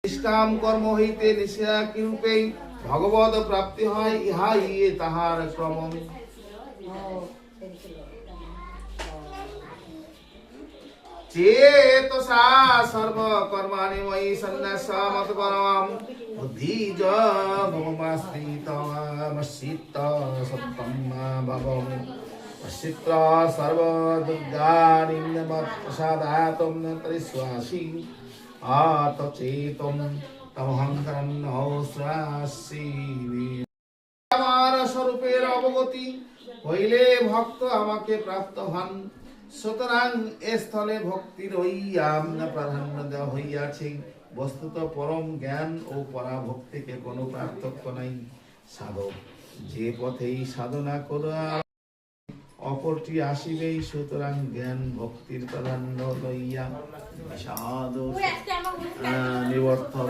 নিষ্কাম কর্ম হইতে নিষেধা কিরূপে ভগবত প্রাপ্তি হয়, ইহাই তাহার ক্রম। চেতসা সর্বকর্মাণি ময়ি সন্ন্যাসা মতপরম বুদ্ধিযোগমাশ্রিতমশ্চিত্ত সত্যম ভবম অশ্চিত্র সর্বদুর্গাণি মৎপ্রসাদায়তম তরিষ্বাসি আতচেতম তমহংকরণ নৌশ্বাসি। আমার স্বরূপের অবগতি হইলে ভক্ত আমাকে প্রাপ্ত হন, সুতরাং এ স্থলে ভক্তির প্রাধান্য দেওয়া হইয়াছে। বস্তুত পরম জ্ঞান ও পরাভক্তিকে কোনো পার্থক্য নাই। সাধক যে পথেই সাধনা করা অপরটি আসিবেই, সুতরাং জ্ঞান ভক্তির প্রাধান্য লইয়া সাধু নিবর্তক